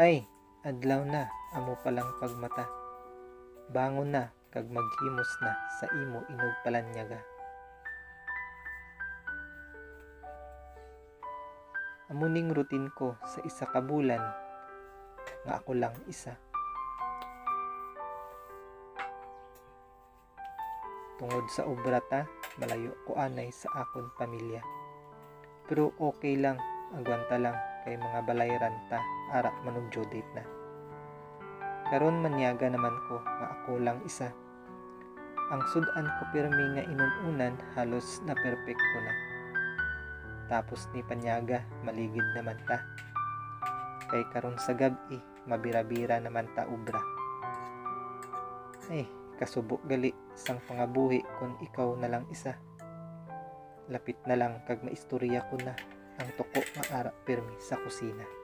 Ay, adlaw na, amo palang pagmata. Bangon na, kag maghimos na, sa imo inog palanyaga. Amuning routine ko sa isa ka bulan, nga ako lang isa. Tungod sa obra ta, malayo ko anay sa akon pamilya. Pero okay lang, agwanta lang, kay mga balayran ta, ara manug-due date na. Karon manyaga naman ko, nga ako lang isa. Ang sudan ko pirmi nga inununan, halos na perpekto na. Tapos ni panyaga, maligid naman ta. Kay karon sa gabi, mabira-bira naman ta obra. Ay, kasubo gali, isang pangabuhi kung ikaw na lang isa. Lapit na lang kag maistorya ko na ang tuko nga ara pirmi sa kusina.